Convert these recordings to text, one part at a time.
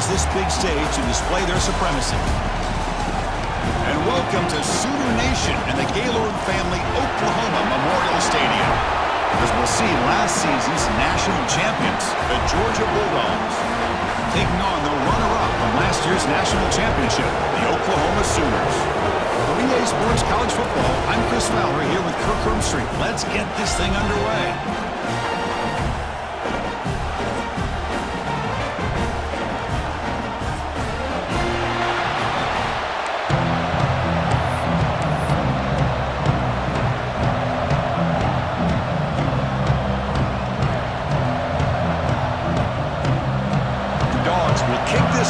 use this big stage to display their supremacy. And welcome to Sooner Nation and the Gaylord Family Oklahoma Memorial Stadium, as we'll see last season's national champions, the Georgia Bulldogs, taking on the runner-up from last year's national championship, the Oklahoma Sooners. For EA Sports College Football, I'm Chris Fowler here with Kirk Herbstreit. Let's get this thing underway.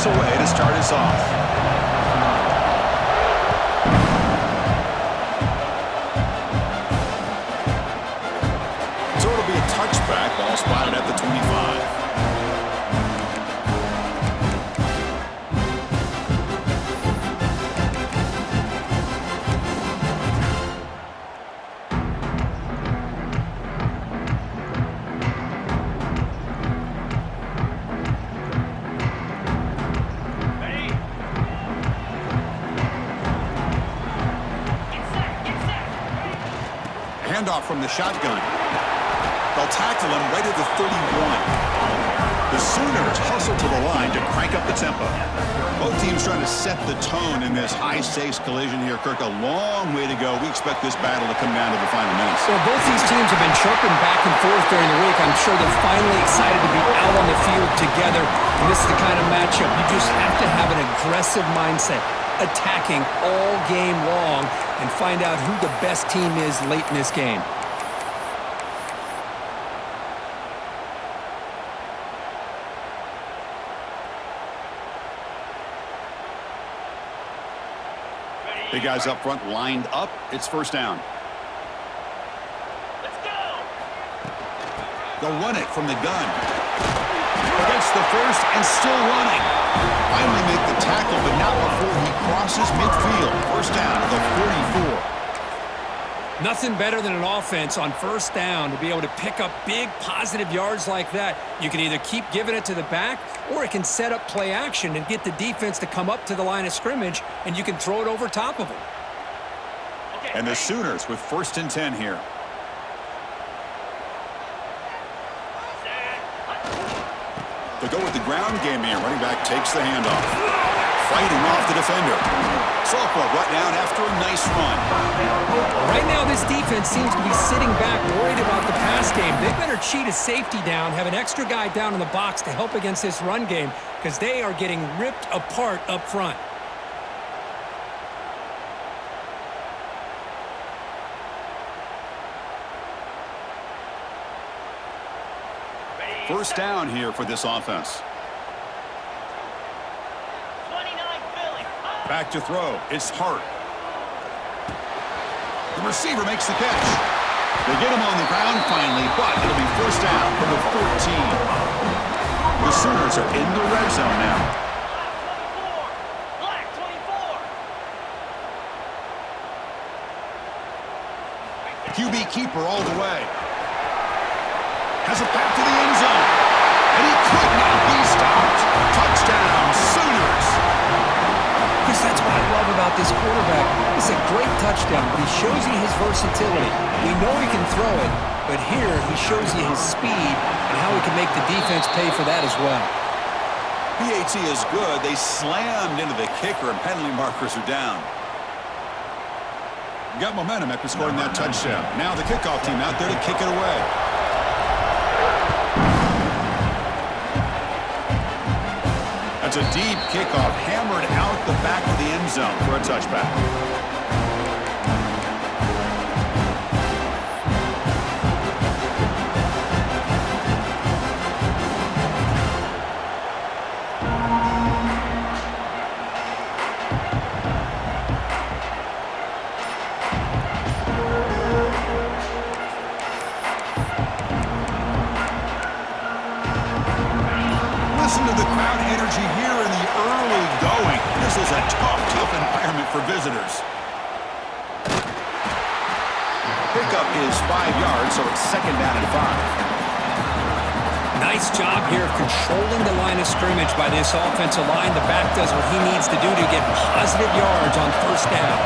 Away to start us off. So it'll be a touchback, ball spotted at the 25. Handoff from the shotgun. They'll tackle him right at the 31. The Sooners hustle to the line to crank up the tempo. Both teams trying to set the tone in this high-stakes collision here, Kirk. A long way to go. We expect this battle to come down to the final minutes. Well, both these teams have been chirping back and forth during the week. I'm sure they're finally excited to be out on the field together. And this is the kind of matchup you just have to have an aggressive mindset, attacking all game long, and find out who the best team is late in this game. The guys up front lined up. It's first down. Let's go. They'll run it from the gun. Gets the first and still running. Finally make the tackle, but not before he crosses midfield. First down at the 44. Nothing better than an offense on first down to be able to pick up big positive yards like that. You can either keep giving it to the back, or it can set up play action and get the defense to come up to the line of scrimmage, and you can throw it over top of them. And the Sooners with first and 10 here. They go with the ground game here. Running back takes the handoff. Fighting off the defender. Softball brought down after a nice run. Right now, this defense seems to be sitting back, worried about the pass game. They better cheat a safety down, have an extra guy down in the box to help against this run game, because they are getting ripped apart up front. First down here for this offense. 29 Philly. Back to throw. It's Hart. The receiver makes the catch. They get him on the ground finally, but it'll be first down from the 14. The Sooners are in the red zone now. Black 24. QB keeper all the way. Has a path to the end zone. And he could not be stopped. Touchdown, Sooners. Chris, that's what I love about this quarterback. It's a great touchdown, but he shows you his versatility. We know he can throw it, but here he shows you his speed and how he can make the defense pay for that as well. PAT is good. They slammed into the kicker, and penalty markers are down. Got momentum after scoring that touchdown. Now the kickoff team out there to kick it away. That's a deep kickoff, hammered out the back of the end zone for a touchback. Listen to the crowd energy here in the early going. This is a tough environment for visitors. Pickup is 5 yards, so it's second down and 5. Nice job here of controlling the line of scrimmage by this offensive line. The back does what he needs to do to get positive yards on first down.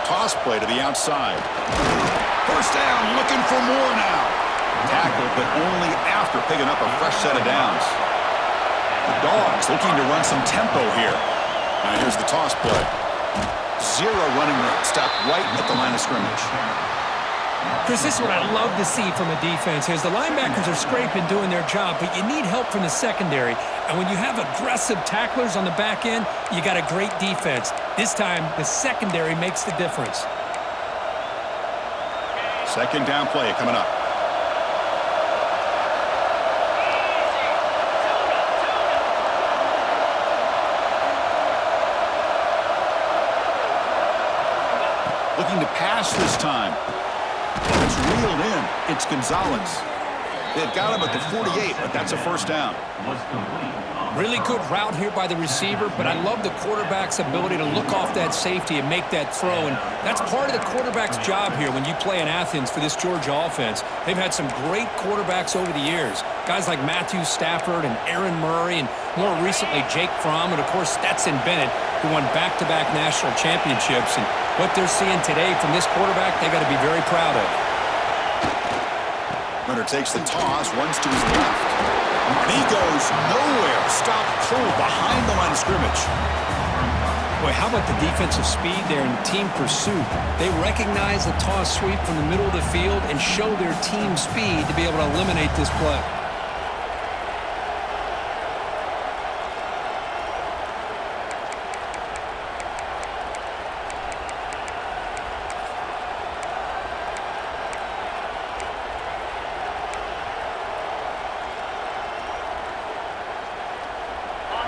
Toss play to the outside. First down, looking for more now. Tackled, but only after picking up a fresh set of downs. The Dogs looking to run some tempo here. Now here's the toss play. Zero running room. Stop right at the line of scrimmage. Chris, this is what I love to see from a defense is the linebackers are scraping, doing their job, but you need help from the secondary. And when you have aggressive tacklers on the back end, you got a great defense. This time, the secondary makes the difference. Second down play coming up. Looking to pass this time. It's reeled in. It's Gonzalez. They've got him at the 48, but that's a first down. Really good route here by the receiver, but I love the quarterback's ability to look off that safety and make that throw, and that's part of the quarterback's job here when you play in Athens for this Georgia offense. They've had some great quarterbacks over the years, guys like Matthew Stafford and Aaron Murray, and more recently Jake Fromm, and of course Stetson Bennett, who won back-to-back national championships. And what they're seeing today from this quarterback, they got to be very proud of. Runner takes the toss, runs to his left. And he goes nowhere. Stop cold behind the line of scrimmage. Boy, how about the defensive speed there and the team pursuit? They recognize the toss sweep from the middle of the field and show their team speed to be able to eliminate this play.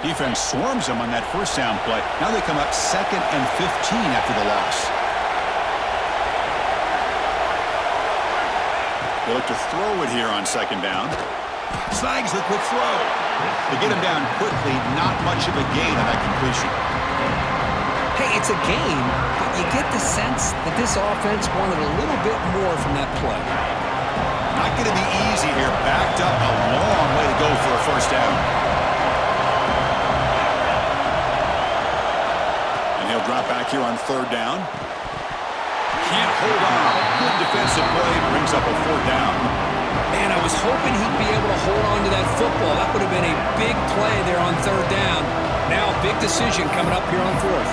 Defense swarms them on that first down play. Now they come up 2nd and 15 after the loss. They look to throw it here on second down. Snags the quick throw. They get him down quickly. Not much of a gain on that completion. Hey, it's a game, but you get the sense that this offense wanted a little bit more from that play. Not going to be easy here. Backed up a long way to go for a first down. He'll drop back here on third down. Can't hold on. Good defensive play brings up a fourth down. Man, I was hoping he'd be able to hold on to that football. That would have been a big play there on third down. Now a big decision coming up here on fourth.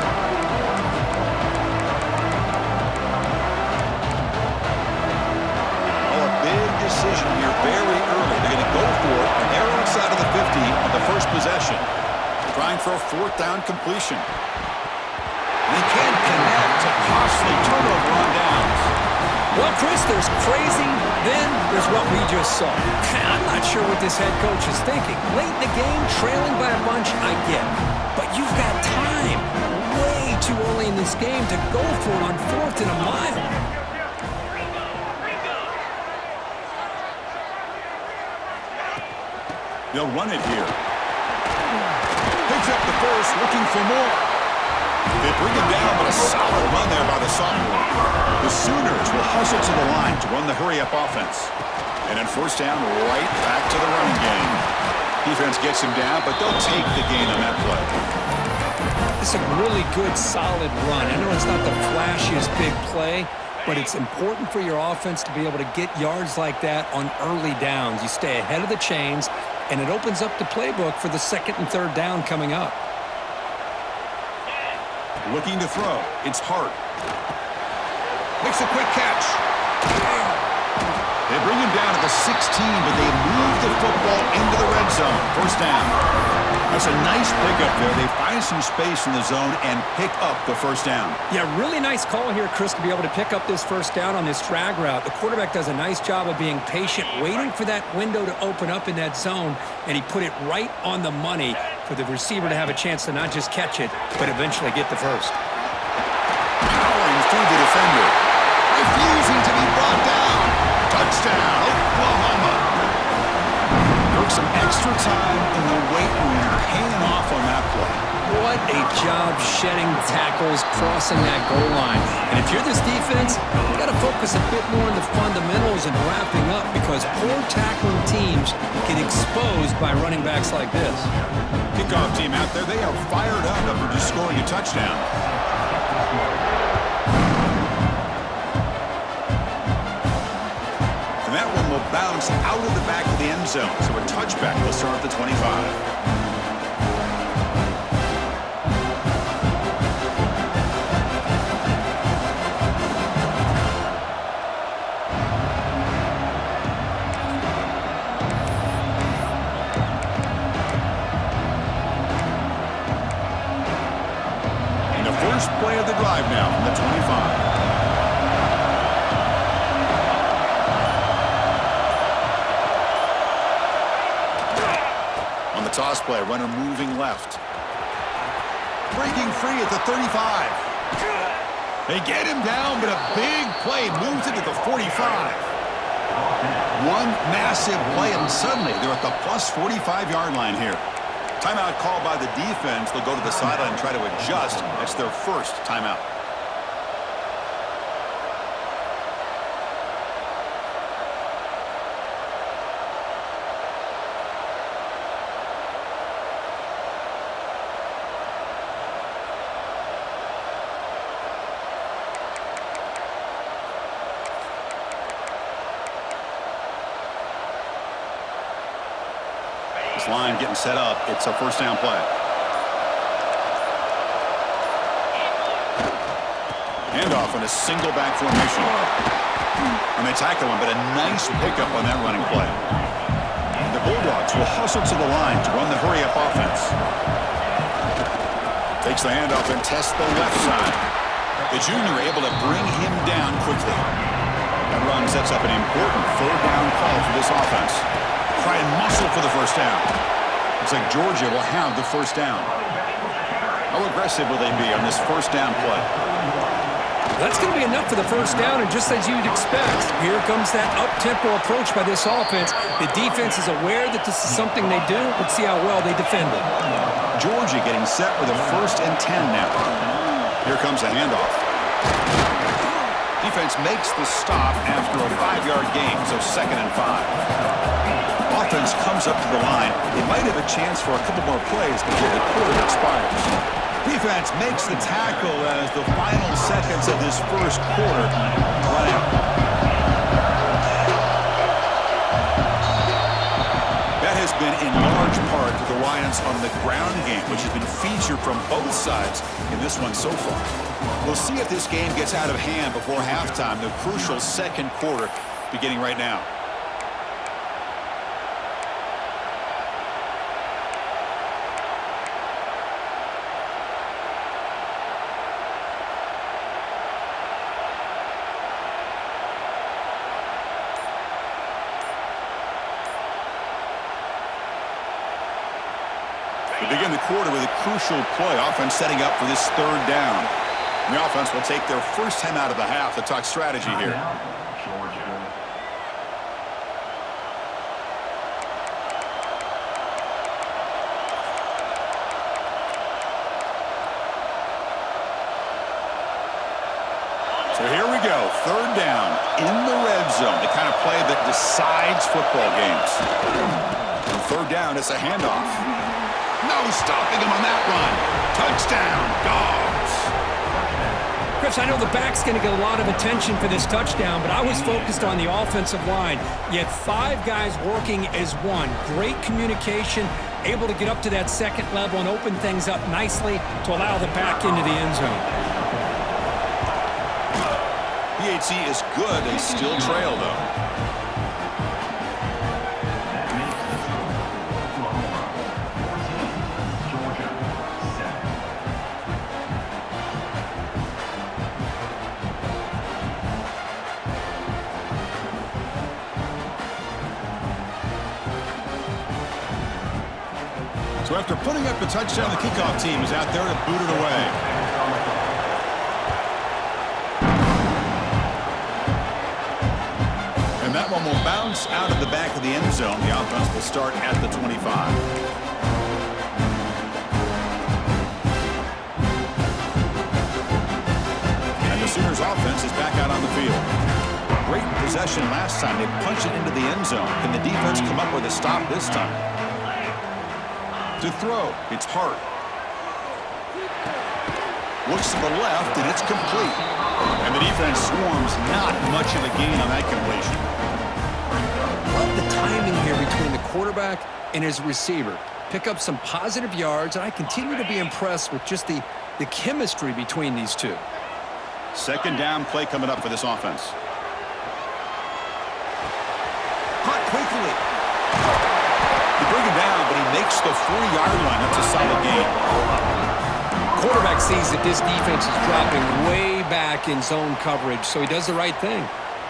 Oh, a big decision here very early. They're going to go for it. And they're inside of the 50 on the first possession. Trying for a fourth down completion. They can't connect to costly turnover on downs. Well, Chris, there's crazy, then there's what we just saw. I'm not sure what this head coach is thinking. Late in the game, trailing by a bunch, I get it. But you've got time, way too early in this game, to go for it on 4th and a mile. They'll run it here. Picks up the first, looking for more. They bring him down, but a solid run there by the sophomore. The Sooners will hustle to the line to run the hurry-up offense. And then first down, right back to the running game. Defense gets him down, but they'll take the gain on that play. It's a really good, solid run. I know it's not the flashiest big play, but it's important for your offense to be able to get yards like that on early downs. You stay ahead of the chains, and it opens up the playbook for the 2nd and 3rd down coming up. Looking to throw. It's Hart. Makes a quick catch. They bring him down to the 16, but they move the football into the red zone. First down. That's a nice pickup there. They find some space in the zone and pick up the first down. Yeah, really nice call here, Chris, to be able to pick up this first down on this drag route. The quarterback does a nice job of being patient, waiting for that window to open up in that zone, and he put it right on the money for the receiver to have a chance to not just catch it, but eventually get the first. Powering through the defender. Refusing to be brought down. Touchdown, Oklahoma. Took some extra time in the weight room, paying off on that play. What a job shedding tackles, crossing that goal line. And if you're this defense, you got to focus a bit more on the fundamentals and wrapping up, because poor tackling teams get exposed by running backs like this. Kickoff team out there, they are fired up after just scoring a touchdown. And that one will bounce out of the back of the end zone. So a touchback will start at the 25. First play of the drive now from the 25. On the toss play, runner moving left. Breaking free at the 35. They get him down, but a big play moves it to the 45. One massive play, and suddenly they're at the plus 45-yard line here. Timeout called by the defense. They'll go to the sideline and try to adjust. That's their first timeout. Line getting set up. It's a first down play. Handoff in a single back formation. And they tackle him, but a nice pickup on that running play. The Bulldogs will hustle to the line to run the hurry-up offense. Takes the handoff and tests the left side. The junior able to bring him down quickly. That run sets up an important third down call for this offense. Try and muscle for the first down. Looks like Georgia will have the first down. How aggressive will they be on this first down play? That's going to be enough for the first down, and just as you'd expect, here comes that up-tempo approach by this offense. The defense is aware that this is something they do. Let's see how well they defend it. Georgia getting set with a 1st and 10 now. Here comes the handoff. Defense makes the stop after a 5-yard gain, so 2nd and 5. Offense comes up to the line. They might have a chance for a couple more plays before the quarter expires. Defense makes the tackle as the final seconds of this first quarter run out. That has been in large part the reliance on the ground game, which has been featured from both sides in this one so far. We'll see if this game gets out of hand before halftime, the crucial second quarter beginning right now. They begin the quarter with a crucial play. Offense setting up for this third down. And the offense will take their first time out of the half to talk strategy here. So here we go. Third down in the red zone. The kind of play that decides football games. And third down, it's a handoff. No stopping him on that run. Touchdown, Dogs. Chris, I know the back's going to get a lot of attention for this touchdown, but I was focused on the offensive line. You had 5 guys working as one. Great communication, able to get up to that second level and open things up nicely to allow the back into the end zone. PHC is good. They still trail, though. So after putting up the touchdown, the kickoff team is out there to boot it away. And that one will bounce out of the back of the end zone. The offense will start at the 25. offense is back out on the field. Great possession last time. They punched it into the end zone. Can the defense come up with a stop this time? To throw, it's Hart. Looks to the left, and it's complete. And the defense swarms. Not much of a gain on that completion. Love the timing here between the quarterback and his receiver. Pick up some positive yards, and I continue to be impressed with just the chemistry between these two. Second down play coming up for this offense. Caught quickly. They bring him down, but he makes the 4-yard line. That's a solid gain. Quarterback sees that this defense is dropping way back in zone coverage, so he does the right thing.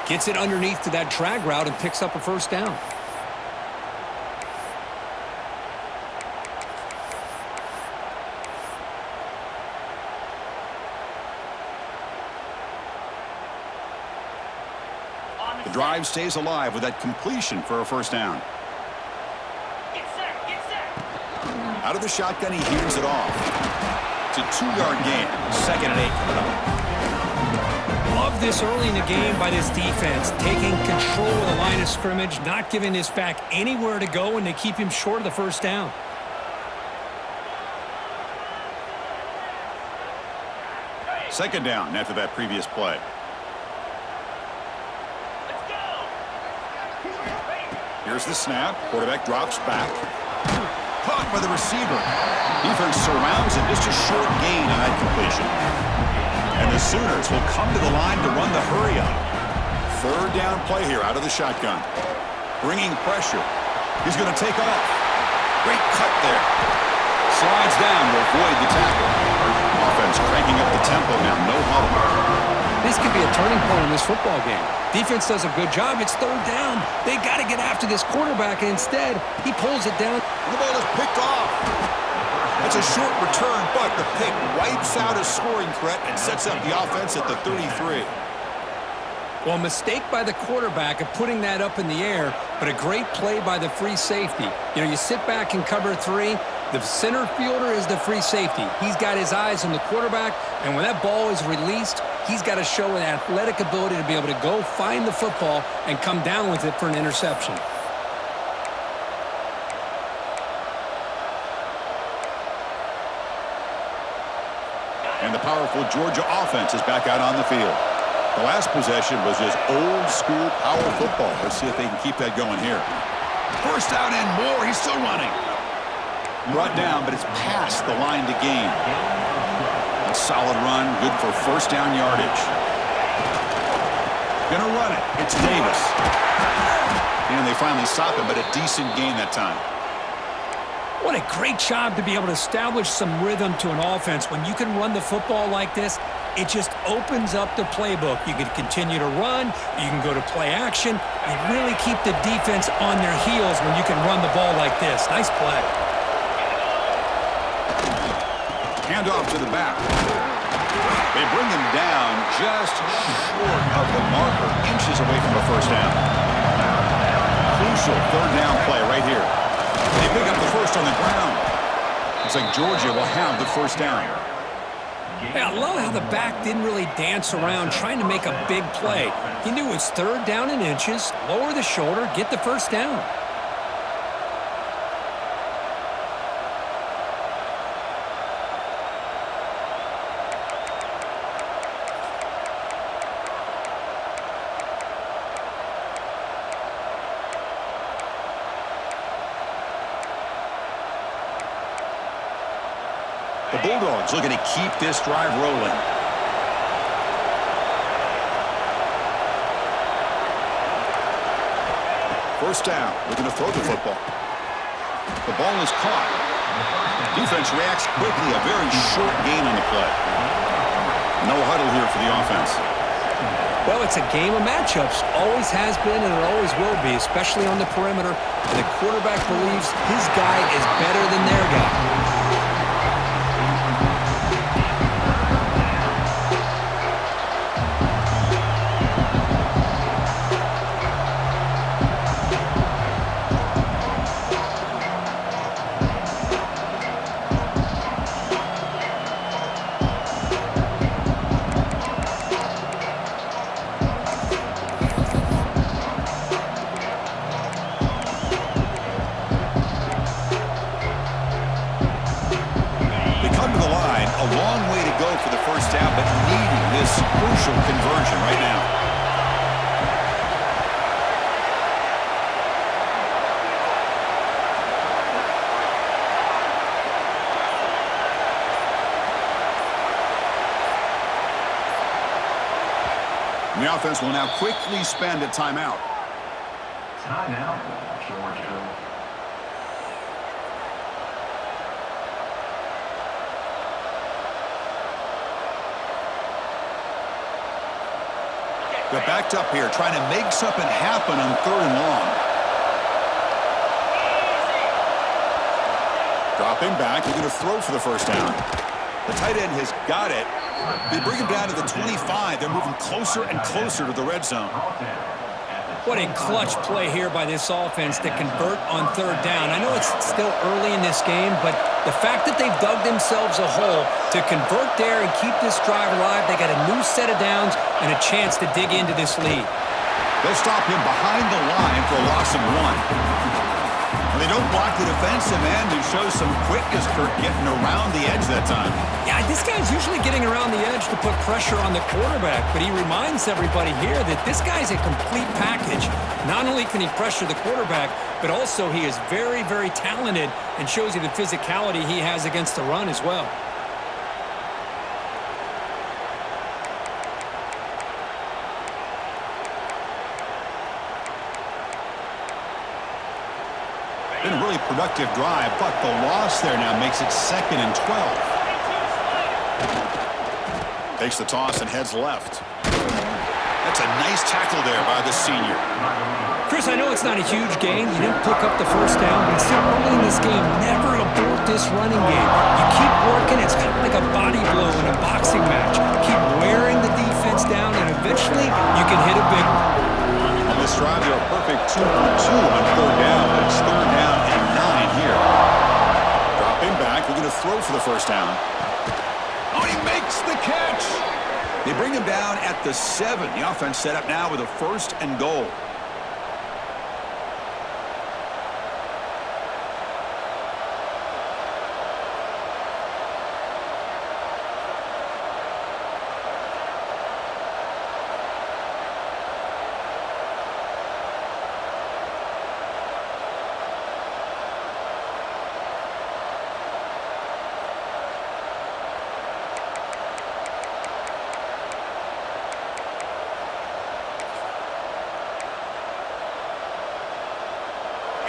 Gets it underneath to that drag route and picks up a first down. The drive stays alive with that completion for a first down. Get set, get set. Out of the shotgun, he heaves it off. It's a 2-yard gain. 2nd and 8 coming up. Love this early in the game by this defense, taking control of the line of scrimmage, not giving this back anywhere to go, and they keep him short of the first down. Second down after that previous play. Let's go. Here's the snap. Quarterback drops back. Caught by the receiver. Defense surrounds him. Just a short gain on that completion. And the Sooners will come to the line to run the hurry up. Third down play here out of the shotgun. Bringing pressure. He's going to take off. Great cut there. Slides down to avoid the tackle. Offense cranking up the tempo now. No huddle. This could be a turning point in this football game. Defense does a good job. It's third down. They got to get after this quarterback, and instead, he pulls it down. The ball is picked off. That's a short return, but the pick wipes out a scoring threat and sets up the offense at the 33. Well, a mistake by the quarterback of putting that up in the air, but a great play by the free safety. You know, you sit back and cover 3. The center fielder is the free safety. He's got his eyes on the quarterback, and when that ball is released, he's got to show an athletic ability to be able to go find the football and come down with it for an interception. And the powerful Georgia offense is back out on the field. The last possession was just old-school power football. Let's see if they can keep that going here. First down and more. He's still running. Brought down, but it's past the line to gain. A solid run, good for first down yardage. Gonna run it. It's Davis. And they finally stop him, but a decent gain that time. What a great job to be able to establish some rhythm to an offense. When you can run the football like this, it just opens up the playbook. You can continue to run. You can go to play action. You really keep the defense on their heels when you can run the ball like this. Nice play. Hand off to the back. They bring him down just short of the marker, inches away from the first down. Crucial third down play right here. They pick up the first on the ground. Looks like Georgia will have the first down. Hey, I love how the back didn't really dance around trying to make a big play. He knew it's third down in inches, lower the shoulder, get the first down. The Bulldogs looking to keep this drive rolling. First down, looking to throw the football. The ball is caught. Defense reacts quickly, a very short gain on the play. No huddle here for the offense. Well, it's a game of matchups. Always has been and it always will be, especially on the perimeter. And the quarterback believes his guy is better than their guy. a long way to go for the first down, but needing this crucial conversion right now. And the offense will now quickly spend a timeout. Timeout, Georgia. They're backed up here, trying to make something happen on 3rd and long. Dropping back, they're going to throw for the first down. The tight end has got it. They bring him down to the 25. They're moving closer and closer to the red zone. What a clutch play here by this offense to convert on 3rd down. I know it's still early in this game, but the fact that they've dug themselves a hole to convert there and keep this drive alive, they got a new set of downs and a chance to dig into this lead. They'll stop him behind the line for a loss of 1. They don't block the defensive end, who shows some quickness, Kirk, getting around the edge that time. Yeah, this guy's usually getting around the edge to put pressure on the quarterback, but he reminds everybody here that this guy's a complete package. Not only can he pressure the quarterback, but also he is very, very talented and shows you the physicality he has against the run as well. Been a really productive drive, but the loss there now makes it 2nd and 12. Takes the toss and heads left. That's a nice tackle there by the senior. Chris, I know it's not a huge gain. You didn't pick up the first down, but still early in this game, never abort this running game. You keep working. It's kind of like a body blow in a boxing match. Keep wearing the defense down, and eventually you can hit a big one. On this drive, they're a perfect 2 for 2 on 3rd down, but it's 3rd down and 9 here. Dropping back, we're going to throw for the first down. Oh, he makes the catch! They bring him down at the 7. The offense set up now with a 1st and goal.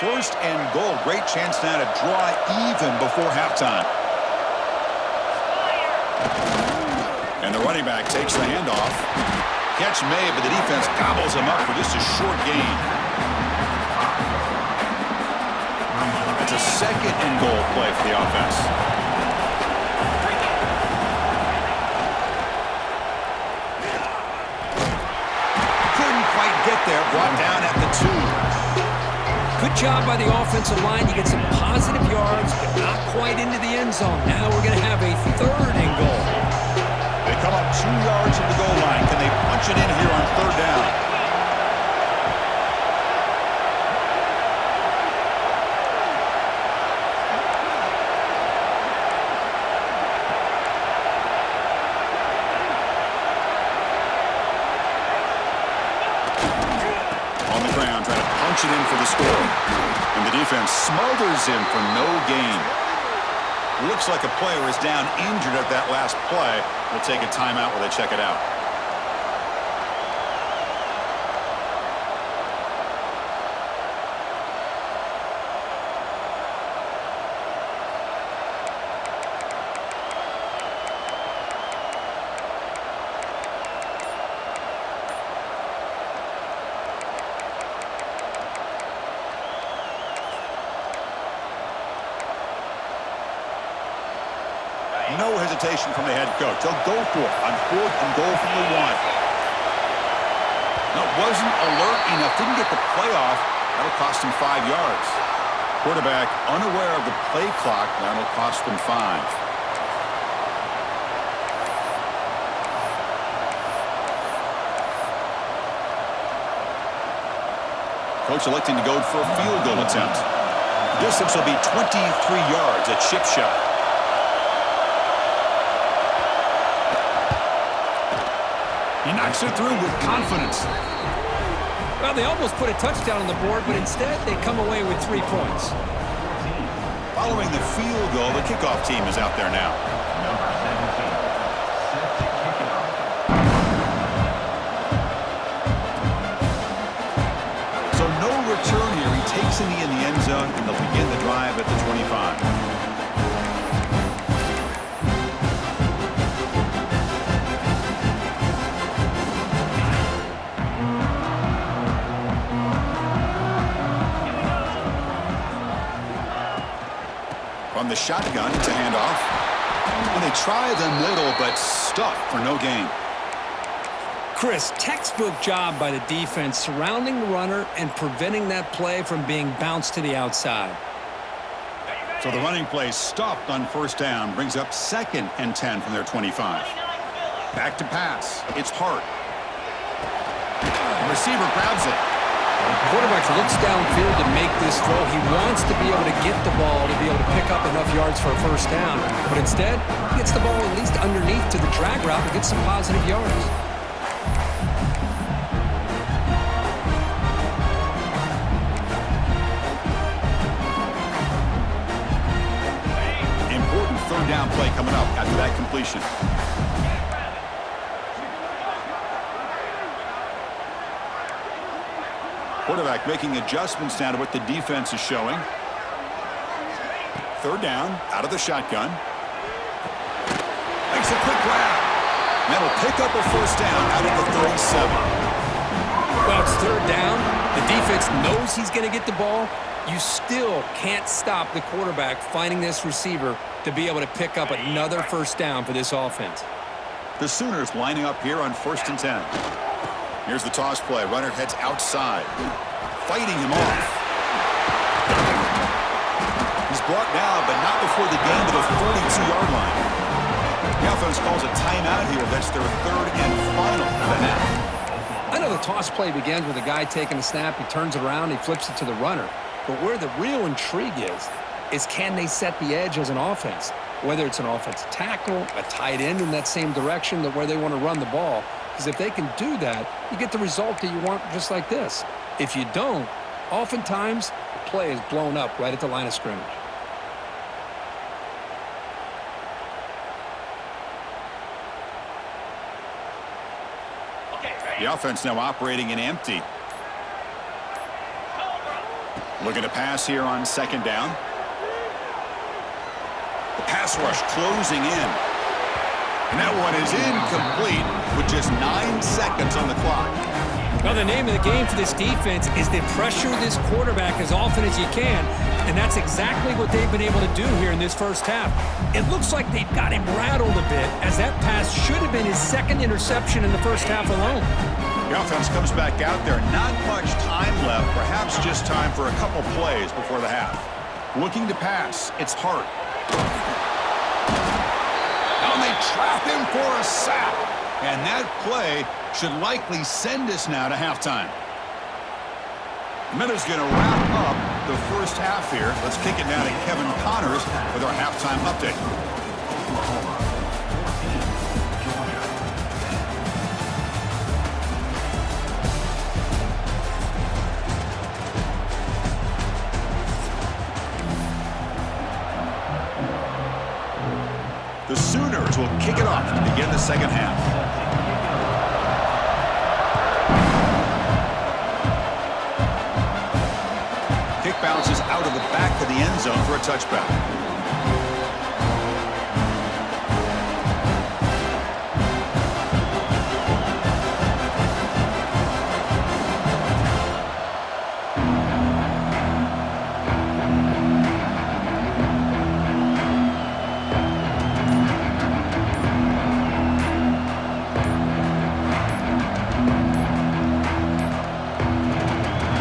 First and goal. Great chance now to draw even before halftime. And the running back takes the handoff. Catch made, but the defense gobbles him up for just a short gain. It's a 2nd and goal play for the offense. Couldn't quite get there. Brought down at the 2. Good job by the offensive line. You get some positive yards, but not quite into the end zone. Now we're going to have a 3rd and goal. They come up 2 yards from the goal line. Can they punch it in here on 3rd down? On the ground, trying to punch it in for the score. And the defense smothers him for no gain. Looks like a player is down injured at that last play. We'll take a timeout while they check it out. No hesitation from the head coach. They'll go for it on 4th and goal from the 1. No, wasn't alert enough. Didn't get the play off. That'll cost him 5 yards. Quarterback unaware of the play clock. That'll cost them 5. Coach electing to go for a field goal attempt. The distance will be 23 yards, a chip shot. He knocks it through with confidence. Well, they almost put a touchdown on the board, but instead they come away with 3 points. Following the field goal, the kickoff team is out there now. Number 17. Set to kick it off. So no return here. He takes it in the end zone, and they'll begin the drive at the 25. From the shotgun to hand off. And they try the middle, but stuffed for no gain. Chris, textbook job by the defense surrounding the runner and preventing that play from being bounced to the outside. So the running play stopped on first down, brings up 2nd and 10 from their 25. Back to pass. It's Hart. The receiver grabs it. Quarterback looks downfield to make this throw. He wants to be able to get the ball to be able to pick up enough yards for a first down. But instead, he gets the ball at least underneath to the drag route and gets some positive yards. Important third down play coming up after that completion. Quarterback making adjustments now to what the defense is showing. Third down, out of the shotgun. Makes a quick grab. That'll pick up a first down out of the 37. Well, it's third down. The defense knows he's going to get the ball. You still can't stop the quarterback finding this receiver to be able to pick up another first down for this offense. The Sooners lining up here on 1st and 10. Here's the toss play. Runner heads outside. Fighting him off. He's brought down, but not before the gain to the 42-yard line. The offense calls a timeout here. That's their 3rd and final of the half. I know the toss play begins with a guy taking a snap. He turns it around. He flips it to the runner. But where the real intrigue is can they set the edge as an offense? Whether it's an offensive tackle, a tight end in that same direction that where they want to run the ball. Because if they can do that, you get the result that you want just like this. If you don't, oftentimes the play is blown up right at the line of scrimmage. The offense now operating in empty. Looking to pass here on 2nd down. The pass rush closing in. And that one is incomplete with just 9 seconds on the clock. Well, the name of the game for this defense is to pressure this quarterback as often as you can, and that's exactly what they've been able to do here in this first half. It looks like they've got him rattled a bit, as that pass should have been his 2nd interception in the first half alone. The offense comes back out there. Not much time left, perhaps just time for a couple plays before the half. Looking to pass, it's Hart. And they trap him for a sack. And that play should likely send us now to halftime. Miller's going to wrap up the first half here. Let's kick it now to Kevin Connors with our halftime update. The Sooners will kick it off to begin the second half. Kick bounces out of the back of the end zone for a touchback.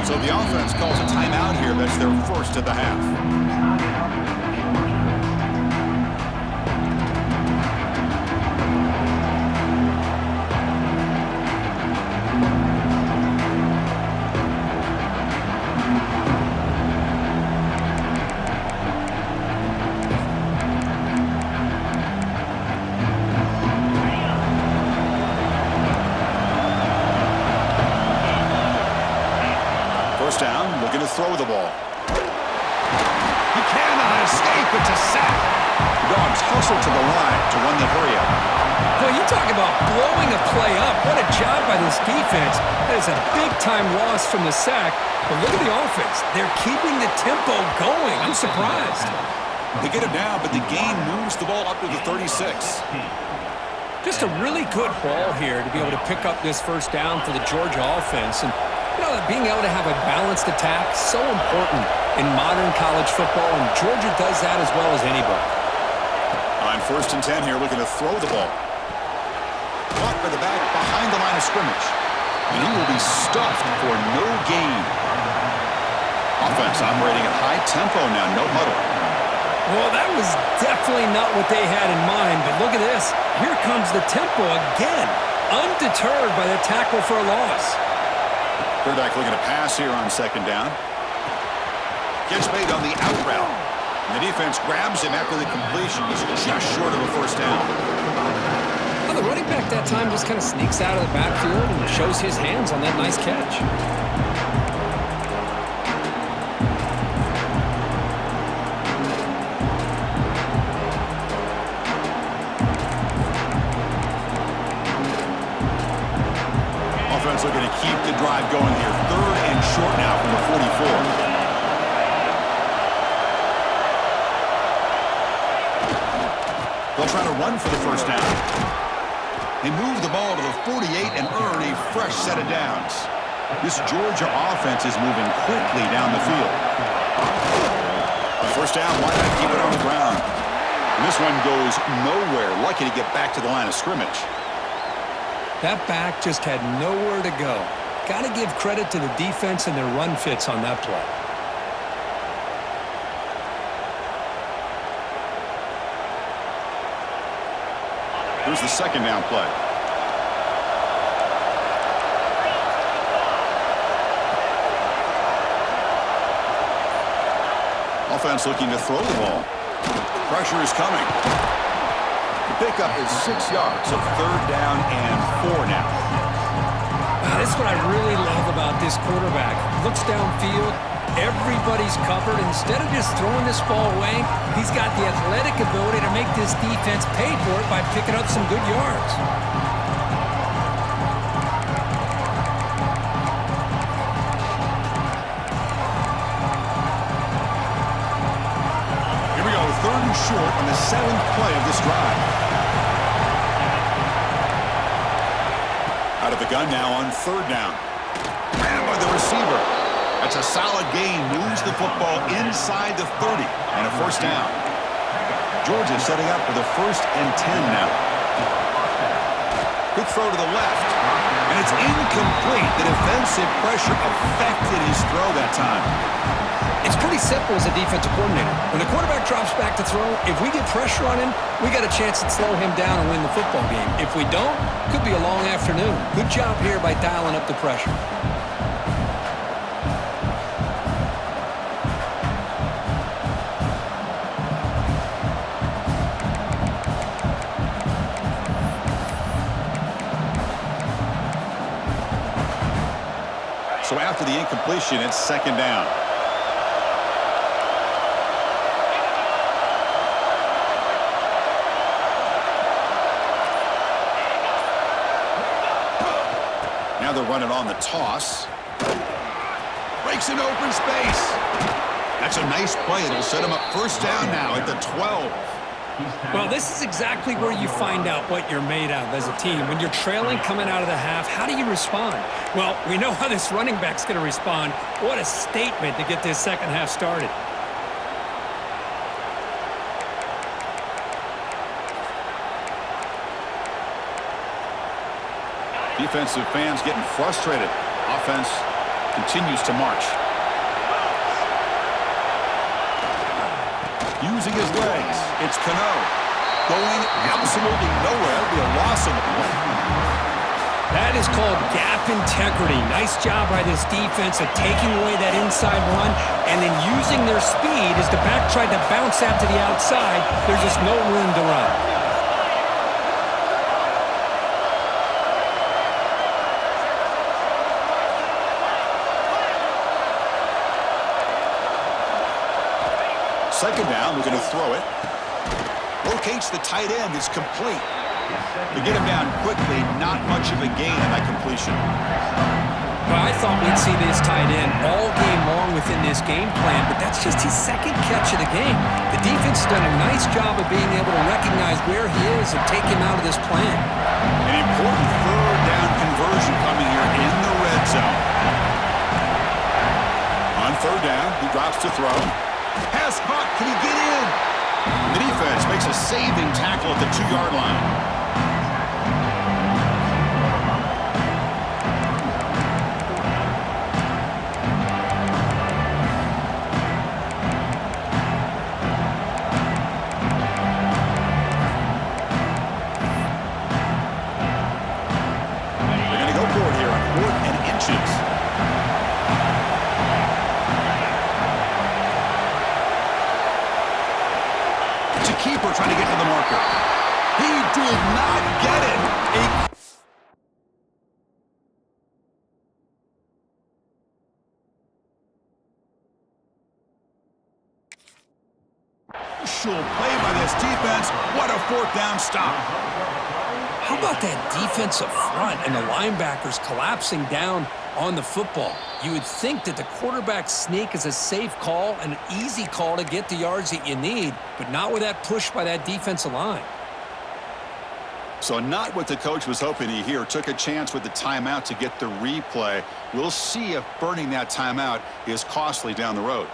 So the offense calls a timeout here. That's their first of the half. throw the ball. He cannot escape. It's a sack. Dogs hustle to the line to run the hurry-up. Well, you talk about blowing a play up. What a job by this defense. That is a big-time loss from the sack. But look at the offense. They're keeping the tempo going. I'm surprised. They get it down, but the gain moves the ball up to the 36. Just a really good ball here to be able to pick up this first down for the Georgia offense. And, you know, being able to have a balanced attack, so important in modern college football, and Georgia does that as well as anybody. On 1st and 10 here, looking to throw the ball. Caught by the back behind the line of scrimmage. And he will be stuffed for no gain. Offense operating at high tempo now, no huddle. Well, that was definitely not what they had in mind, but look at this. Here comes the tempo again, undeterred by the tackle for a loss. Quarterback looking to pass here on 2nd down. Gets made on the out route. And the defense grabs him after the completion. He's just short of a 1st down. Well, the running back that time just kind of sneaks out of the backfield and shows his hands on that nice catch. Offense looking to keep the drive going here. 3rd and short now from the 44. They'll try to run for the 1st down. They move the ball to the 48 and earn a fresh set of downs. This Georgia offense is moving quickly down the field. 1st down, why not keep it on the ground? And this one goes nowhere. Lucky to get back to the line of scrimmage. That back just had nowhere to go. Got to give credit to the defense and their run fits on that play. Here's the 2nd down play. Offense looking to throw the ball. Pressure is coming. The pickup is 6 yards, so 3rd down and 4 now. This is what I really love about this quarterback. Looks downfield. Everybody's covered. Instead of just throwing this ball away, he's got the athletic ability to make this defense pay for it by picking up some good yards. Here we go, 3rd and short on the 7th play of this drive. Out of the gun now on 3rd down. Ran by the receiver. That's a solid gain. Moves the football inside the 30 and a 1st down. Georgia setting up for the 1st and 10 now. Quick throw to the left. And it's incomplete. The defensive pressure affected his throw that time. It's pretty simple as a defensive coordinator. When the quarterback drops back to throw, if we get pressure on him, we got a chance to slow him down and win the football game. If we don't, could be a long afternoon. Good job here by dialing up the pressure. So after the incompletion, it's 2nd down. Now they're running on the toss. Breaks into open space. That's a nice play. It'll set him up 1st down now at the 12. Well, this is exactly where you find out what you're made of as a team. When you're trailing coming out of the half, how do you respond? Well, we know how this running back's going to respond. What a statement to get this 2nd half started. Defensive fans getting frustrated. Offense continues to march. Using his legs, it's Cano. Going absolutely nowhere. It'll be a loss of the play. That is called gap integrity. Nice job by this defense of taking away that inside run and then using their speed as the back tried to bounce out to the outside. There's just no room to run. Second down, looking to throw it. Locates the tight end. It's complete. To get him down quickly, not much of a gain on that completion. Well, I thought we'd see this tight end all game long within this game plan, but that's just his second catch of the game. The defense has done a nice job of being able to recognize where he is and take him out of this plan. An important third down conversion coming here in the red zone. On third down, he drops to throw. Pass caught. Can he get in? The defense makes a saving tackle at the 2-yard line. Keeper trying to get to the marker. He did not get it. A crucial play by this defense. What a fourth down stop. How about that defensive front and the linebackers collapsing down on the football? You would think that the quarterback sneak is a safe call, an easy call to get the yards that you need, but not with that push by that defensive line. So not what the coach was hoping to hear. Took a chance with the timeout to get the replay. We'll see if burning that timeout is costly down the road.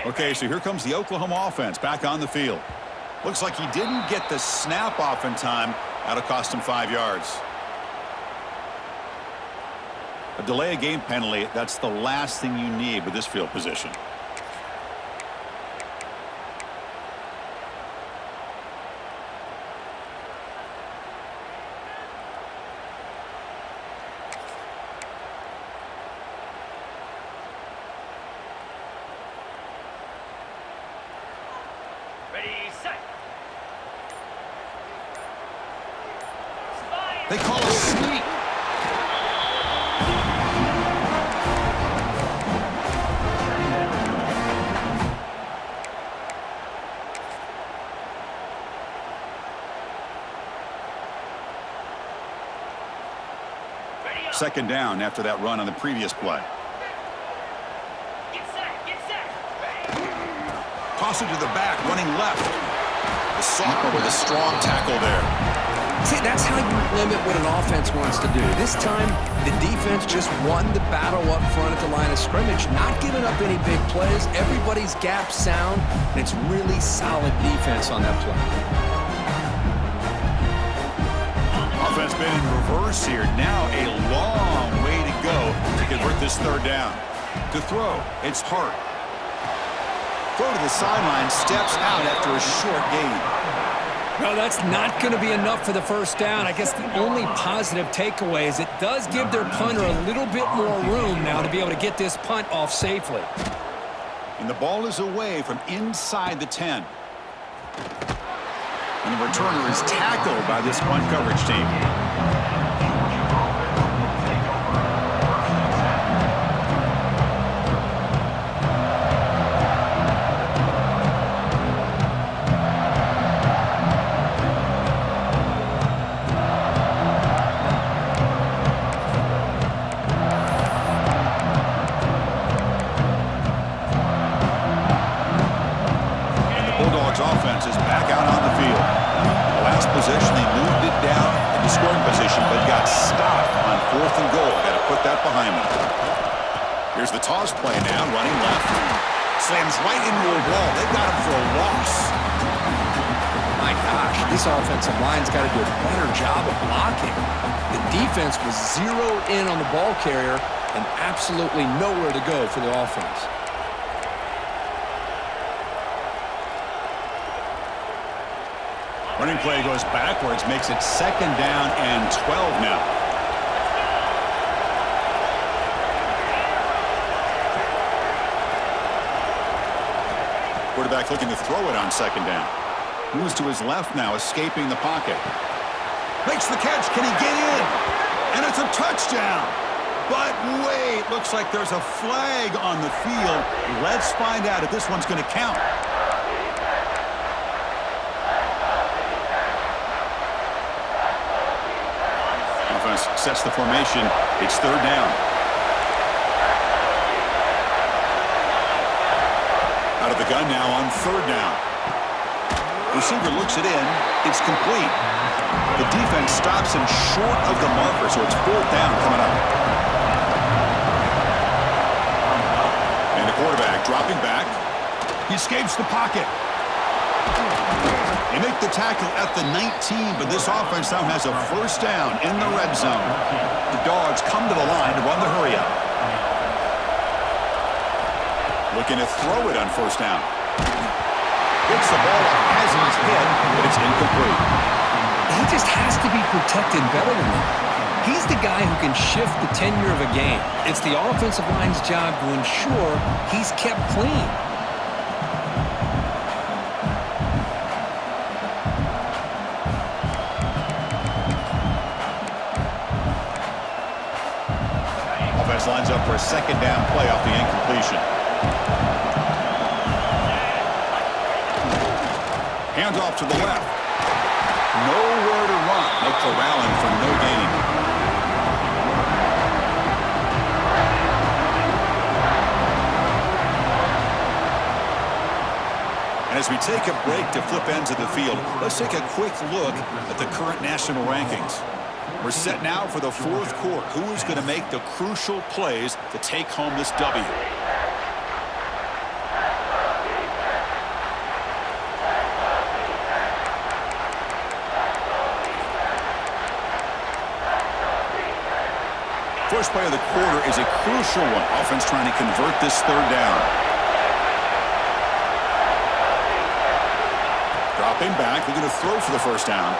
Okay, so here comes the Oklahoma offense back on the field. Looks like he didn't get the snap off in time. That'll cost him 5 yards. A delay of game penalty, that's the last thing you need with this field position. They call a sneak. Second down after that run on the previous play. Get set. Toss it to the back, running left. The sophomore with a strong tackle there. See, that's how you limit what an offense wants to do. This time, the defense just won the battle up front at the line of scrimmage, not giving up any big plays. Everybody's gap sound, and it's really solid defense on that play. Offense been in reverse here. Now a long way to go to convert this third down. To throw, it's Hart. Throw to the sideline, steps out after a short gain. Well, that's not going to be enough for the first down. I guess the only positive takeaway is it does give their punter a little bit more room now to be able to get this punt off safely. And the ball is away from inside the 10. And the returner is tackled by this punt coverage team. Offense is back out on the field. The last possession, they moved it down into scoring position, but got stopped on 4th and goal. Got to put that behind them. Here's the toss play now, running left. Slams right into a wall. They've got him for a loss. My gosh, this offensive line's got to do a better job of blocking. The defense was zeroed in on the ball carrier and absolutely nowhere to go for the offense. Running play goes backwards, makes it second down and 12 now. Quarterback looking to throw it on second down. Moves to his left now, escaping the pocket. Makes the catch. Can he get in? And it's a touchdown. But wait, looks like there's a flag on the field. Let's find out if this one's going to count. Offense sets the formation. It's third down. Out of the gun now on third down. Receiver looks it in. It's complete. The defense stops him short of the marker, so it's fourth down coming up. And the quarterback dropping back. He escapes the pocket. They make the tackle at the 19, but this offense now has a first down in the red zone. The Dogs come to the line to run the hurry-up. Looking to throw it on first down. Gets the ball off as he's hit, but it's incomplete. He just has to be protected better than that. He's the guy who can shift the tenure of a game. It's the offensive line's job to ensure he's kept clean. Offense lines up for a second down play off the incompletion. Hands off to the left. Nowhere to run. No corralling for no gain. And as we take a break to flip ends of the field, let's take a quick look at the current national rankings. We're set now for the fourth quarter. Who is going to make the crucial plays to take home this W? First play of the quarter is a crucial one. Offense trying to convert this third down. Dropping back, looking to throw for the first down.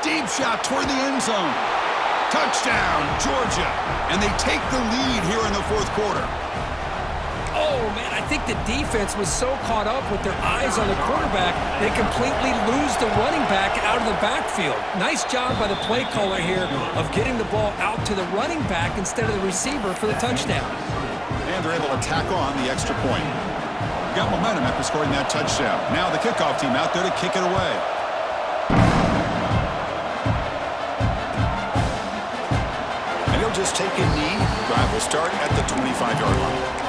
Deep shot toward the end zone. Touchdown, Georgia. And they take the lead here in the fourth quarter. Oh, man, I think the defense was so caught up with their eyes on the quarterback, they completely lose the running back out of the backfield. Nice job by the play caller here of getting the ball out to the running back instead of the receiver for the touchdown. And they're able to tack on the extra point. Got momentum after scoring that touchdown. Now the kickoff team out there to kick it away. And he'll just take a knee. Drive will start at the 25-yard line.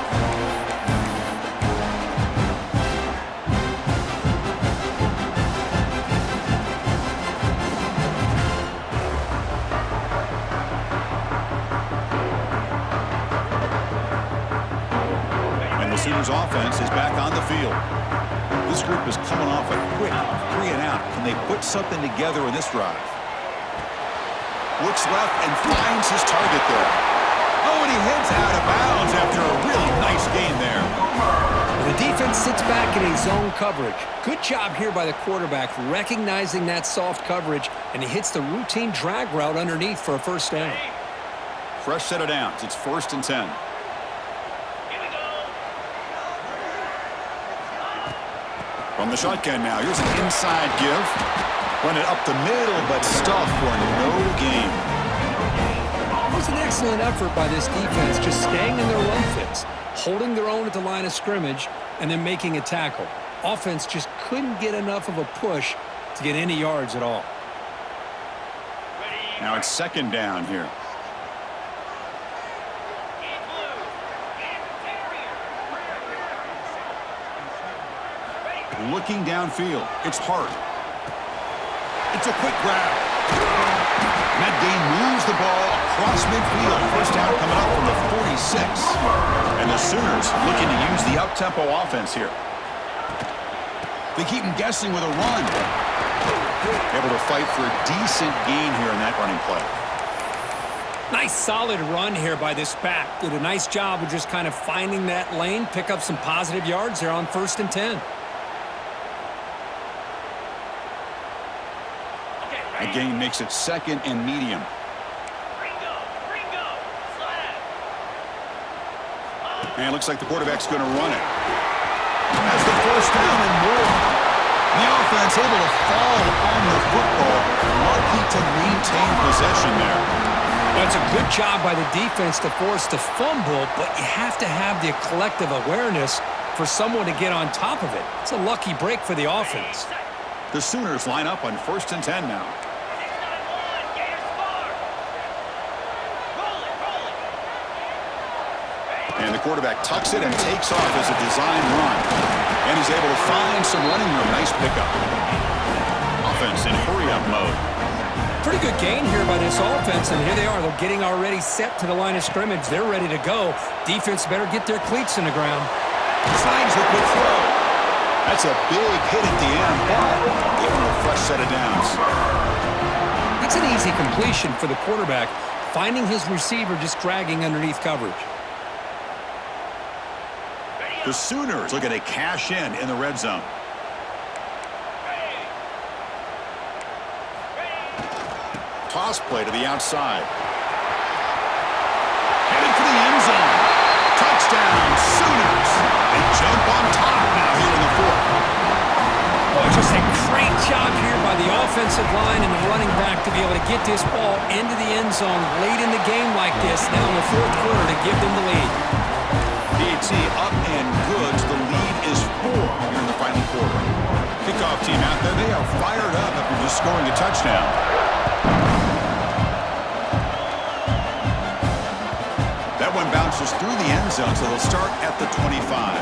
Sooners offense is back on the field. This group is coming off a quick 3 and out. Can they put something together in this drive? Looks left and finds his target there. Oh, and he heads out of bounds after a really nice gain there. The defense sits back in a zone coverage. Good job here by the quarterback recognizing that soft coverage, and he hits the routine drag route underneath for a first down. Fresh set of downs. It's 1st and 10. From the shotgun now, here's an inside give. Run it up the middle, but stuffed for no gain. It was an excellent effort by this defense, just staying in their run fits, holding their own at the line of scrimmage, and then making a tackle. Offense just couldn't get enough of a push to get any yards at all. Now it's second down here. Looking downfield. It's Hart. It's a quick grab. Matt Gain moves the ball across midfield. First down coming up from the 46. And the Sooners looking to use the up-tempo offense here. They keep him guessing with a run. Able to fight for a decent gain here in that running play. Nice solid run here by this back. Did a nice job of just kind of finding that lane, pick up some positive yards there on 1st and 10. The gain makes it second and medium. And it looks like the quarterback's going to run it. That's the first down and more. The offense able to fall on the football. A lot of lucky to maintain possession there. Well, it's a good job by the defense to force the fumble, but you have to have the collective awareness for someone to get on top of it. It's a lucky break for the offense. The Sooners line up on 1st and 10 now. 6-9-1, Gators score. Roll it, roll it. And the quarterback tucks it and takes off as a design run. And he's able to find some running room. Nice pickup. Offense in hurry-up mode. Pretty good gain here by this offense, and here they are. They're getting already set to the line of scrimmage. They're ready to go. Defense better get their cleats in the ground. Signs the quick throw. That's a big hit at the end, but give him a fresh set of downs. That's an easy completion for the quarterback, finding his receiver just dragging underneath coverage. The Sooners looking to cash in the red zone. Toss play to the outside. Heading for the end zone. Touchdown, Sooners. They jump on top now here in the fourth. Boy, just a great job here by the offensive line and the running back to be able to get this ball into the end zone late in the game like this, now in the fourth quarter, to give them the lead. PAT up and good. The lead is 4 here in the final quarter. Kickoff team out there. They are fired up after just scoring a touchdown. That one bounces through the end zone, so they'll start at the 25.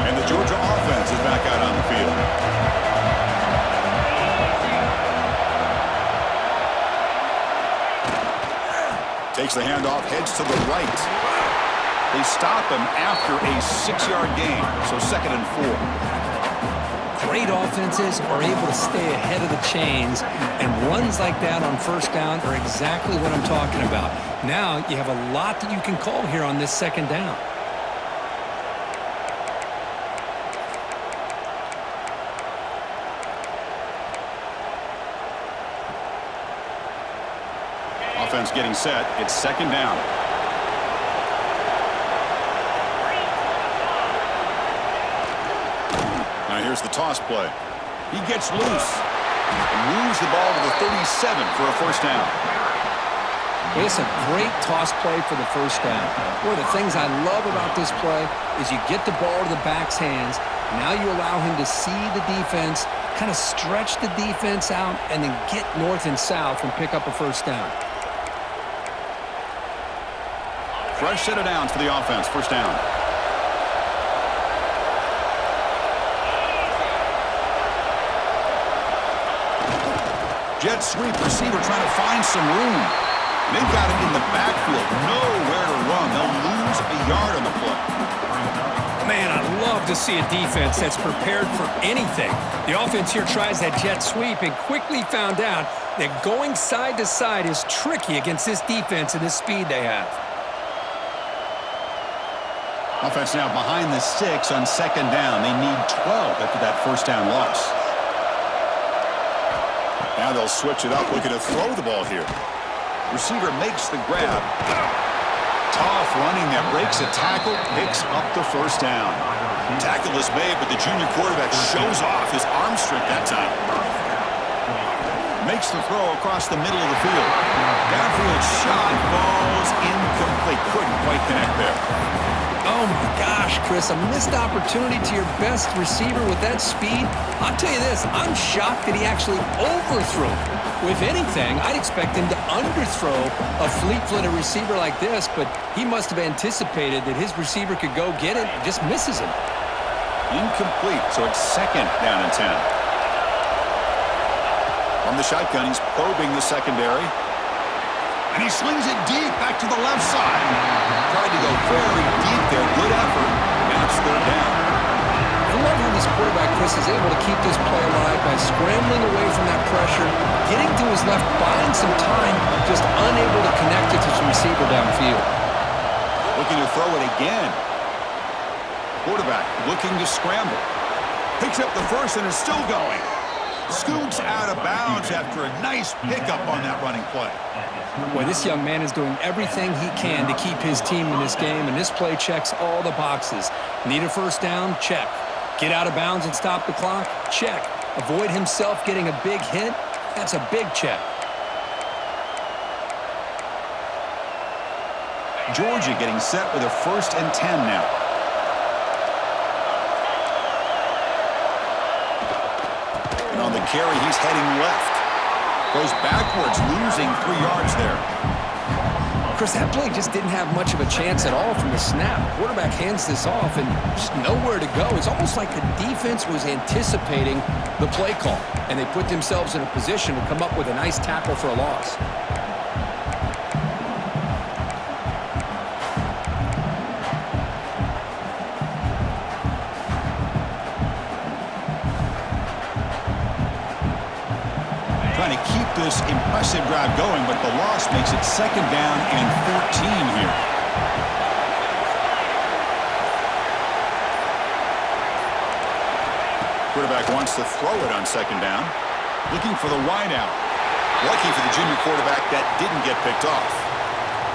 And the Georgia offense is back out on the field. Takes the handoff, heads to the right. They stop him after a 6-yard gain, so 2nd and 4. Great offenses are able to stay ahead of the chains, and runs like that on first down are exactly what I'm talking about. Now you have a lot that you can call here on this 2nd down. Offense getting set. It's 2nd down. Now here's the toss play. He gets loose and moves the ball to the 37 for a first down. It's a great toss play for the first down. One of the things I love about this play is you get the ball to the back's hands. Now you allow him to see the defense, kind of stretch the defense out, and then get north and south and pick up a first down. Fresh set of downs for the offense. First down. Jet sweep, receiver trying to find some room. They've got it in the backfield. Nowhere to run. They'll lose a yard on the play. Man, I love to see a defense that's prepared for anything. The offense here tries that jet sweep and quickly found out that going side to side is tricky against this defense and the speed they have. Offense now behind the 6 on 2nd down. They need 12 after that first down loss. Now they'll switch it up, looking to throw the ball here. Receiver makes the grab. Tough running that breaks a tackle, picks up the first down. Tackle is made, but the junior quarterback shows off his arm strength that time. Makes the throw across the middle of the field. Downfield shot falls incomplete. Couldn't quite connect there. Oh my gosh, Chris, a missed opportunity to your best receiver with that speed. I'll tell you this, I'm shocked that he actually overthrew. With anything, I'd expect him to underthrow a fleet-footed receiver like this, but he must have anticipated that his receiver could go get it and just misses him. Incomplete, so it's 2nd down and 10. From the shotgun, he's probing the secondary. And he slings it deep back to the left side. Tried to go very deep there. Good effort. Now it's 3rd down. I love how this quarterback, Chris, is able to keep this play alive by scrambling away from that pressure, getting to his left, buying some time, just unable to connect it to his receiver downfield. Looking to throw it again. Quarterback looking to scramble. Picks up the first and is still going. Scoots out of bounds after a nice pickup on that running play. Boy, this young man is doing everything he can to keep his team in this game, and this play checks all the boxes. Need a first down? Check. Get out of bounds and stop the clock? Check. Avoid himself getting a big hit? That's a big check. Georgia getting set with a 1st and 10 now. And on the carry, he's heading left. Goes backwards, losing 3 yards there. Chris, that play just didn't have much of a chance at all from the snap. Quarterback hands this off and just nowhere to go. It's almost like the defense was anticipating the play call, and they put themselves in a position to come up with a nice tackle for a loss. Trying to keep this impressive drive going, but the loss makes it 2nd down and 14 here. Quarterback wants to throw it on 2nd down. Looking for the wideout. Lucky for the junior quarterback, that didn't get picked off.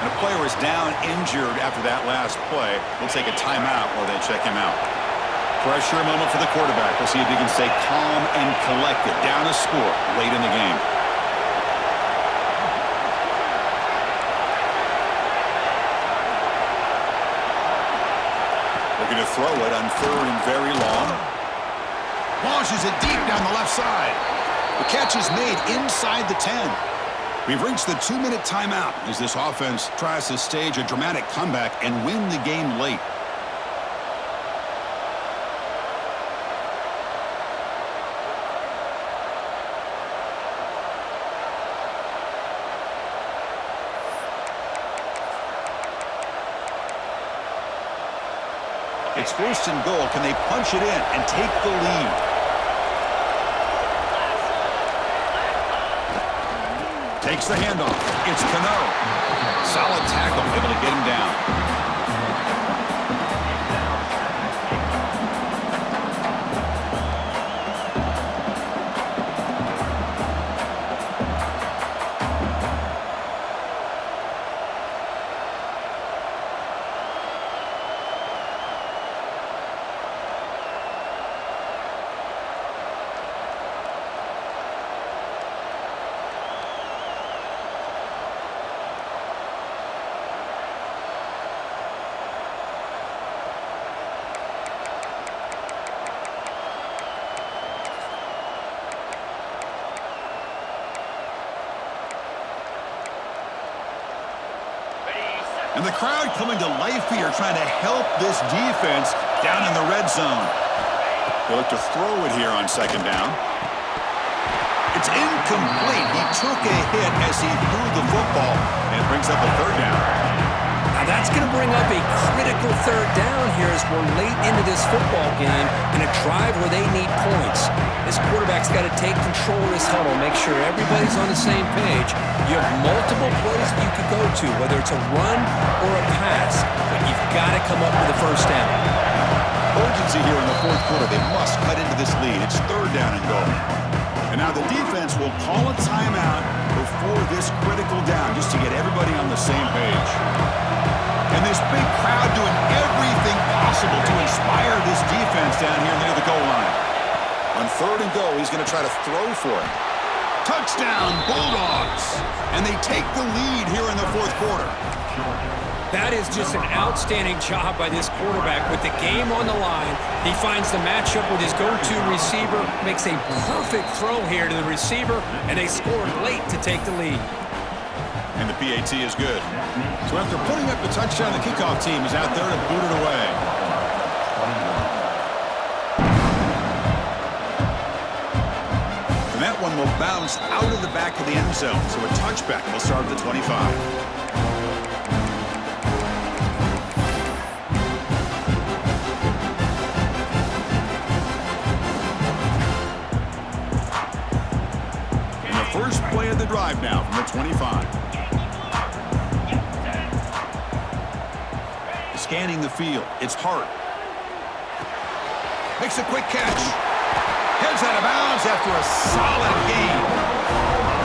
And a player is down injured after that last play. We'll take a timeout while they check him out. Pressure moment for the quarterback. We'll see if he can stay calm and collected. Down a score late in the game. Looking to throw it on 3rd and very long. Launches it deep down the left side. The catch is made inside the 10. We've reached the 2-minute timeout as this offense tries to stage a dramatic comeback and win the game late. It's 1st and goal. Can they punch it in and take the lead? Takes the handoff. It's Cano. Solid tackle, able to get him down. And the crowd coming to life here, trying to help this defense down in the red zone. They look to throw it here on 2nd down. It's incomplete. He took a hit as he threw the football, and it brings up a 3rd down. Now that's going to bring up a critical 3rd down here as we're late into this football game in a drive where they need points. This quarterback's got to take control of this huddle, make sure everybody's on the same page. You have multiple plays that you could go to, whether it's a run or a pass, but you've got to come up with a 1st down. Urgency here in the 4th quarter. They must cut into this lead. It's 3rd down and goal. And now the defense will call a timeout before this critical down just to get everybody on the same page. And this big crowd doing everything possible to inspire this defense down here near the goal line. On 3rd and goal, he's going to try to throw for it. Touchdown, Bulldogs! And they take the lead here in the 4th quarter. That is just an outstanding job by this quarterback with the game on the line. He finds the matchup with his go-to receiver, makes a perfect throw here to the receiver, and they score late to take the lead. And the PAT is good. So after putting up the touchdown, the kickoff team is out there to boot it away. And that one will bounce out of the back of the end zone, so a touchback will start at the 25. First play of the drive now from the 25. Scanning the field. It's Hart. Makes a quick catch. Heads out of bounds after a solid gain.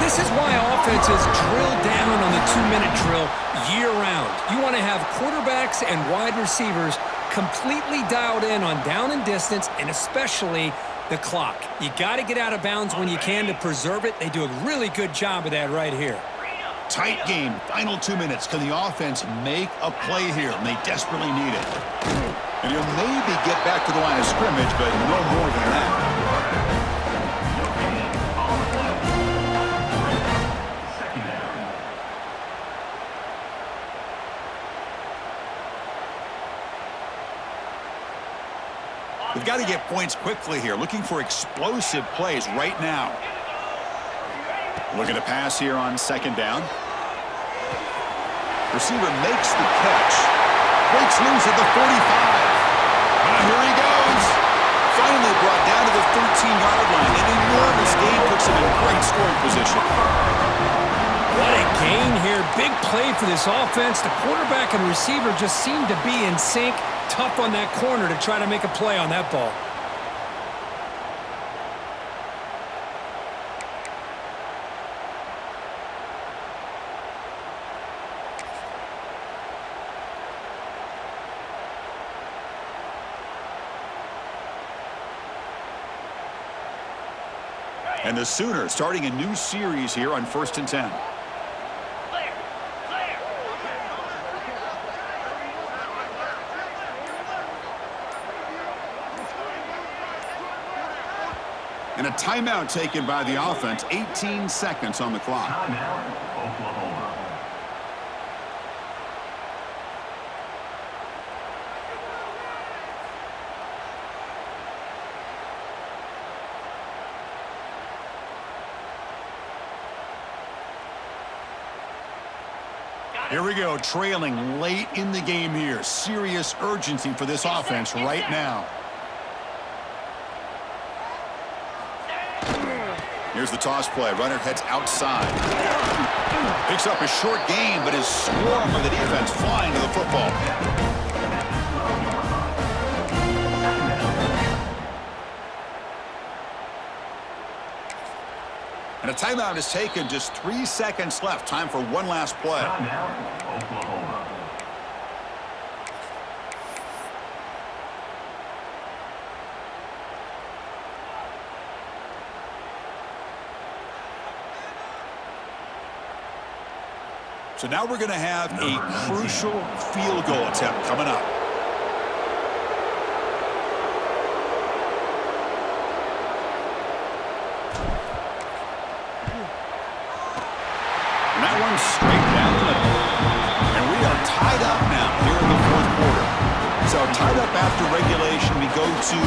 This is why offenses drill down on the 2-minute drill year-round. You want to have quarterbacks and wide receivers completely dialed in on down and distance, and especially the clock. You got to get out of bounds when you can to preserve it. They do a really good job of that right here. Tight game, final 2 minutes. Can the offense make a play here? And they desperately need it. And he'll maybe get back to the line of scrimmage, but no more than that. Second down. They've got to get points quickly here, looking for explosive plays right now. Looking to pass here on second down. Receiver makes the catch. Breaks loose at the 45. And here he goes. Finally brought down to the 13-yard line. An enormous gain puts him in great scoring position. What a gain here. Big play for this offense. The quarterback and receiver just seem to be in sync. Tough on that corner to try to make a play on that ball. And the Sooners starting a new series here on 1st and 10. Clear. Clear. And a timeout taken by the offense. 18 seconds on the clock. Timeout, Oklahoma. Here we go, trailing late in the game here. Serious urgency for this offense right now. Here's the toss play. Runner heads outside. Picks up a short gain, but is swarmed by the defense flying to the football. And a timeout is taken. Just 3 seconds left. Time for one last play. Timeout, Oklahoma. So now we're going to have a crucial field goal attempt coming up. And that one's straight down the middle. And we are tied up now here in the 4th quarter. So tied up after regulation, we go to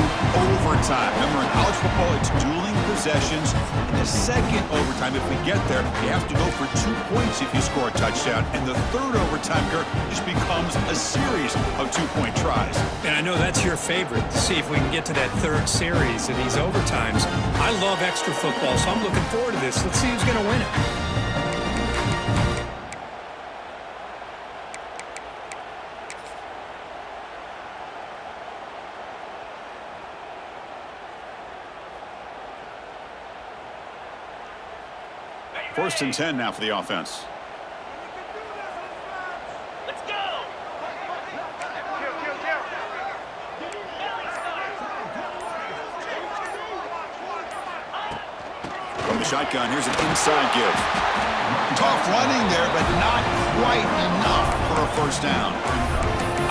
overtime. Remember, in college football, it's dueling possessions. In the second overtime, if we get there, you have to go for 2 points if you score a touchdown. And the third overtime, Kirk, just becomes a series of 2-point tries. And I know that's your favorite. See if we can get to that third series of these overtimes. I love extra football, so I'm looking forward to this. Let's see who's going to win it. First and 10 now for the offense. Let's go. From the shotgun, here's an inside give. Tough running there, but not quite enough for a first down.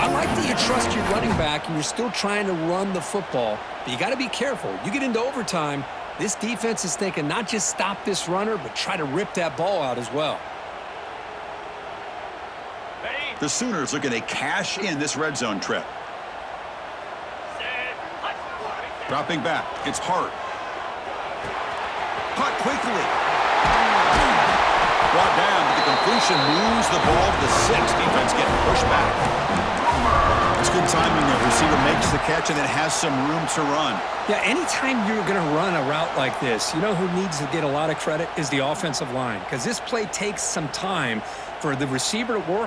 I like that you trust your running back and you're still trying to run the football, but you got to be careful. You get into overtime, this defense is thinking not just stop this runner, but try to rip that ball out as well. Ready? The Sooners looking to cash in this red zone trip. Set. Hut. Dropping back, it's Hart. Caught quickly. Brought down, but the completion moves the ball to the 6. Defense getting pushed back. It's good timing there. Receiver makes the catch and then has some room to run. Yeah, anytime you're going to run a route like this, you know who needs to get a lot of credit is the offensive line, because this play takes some time for the receiver to work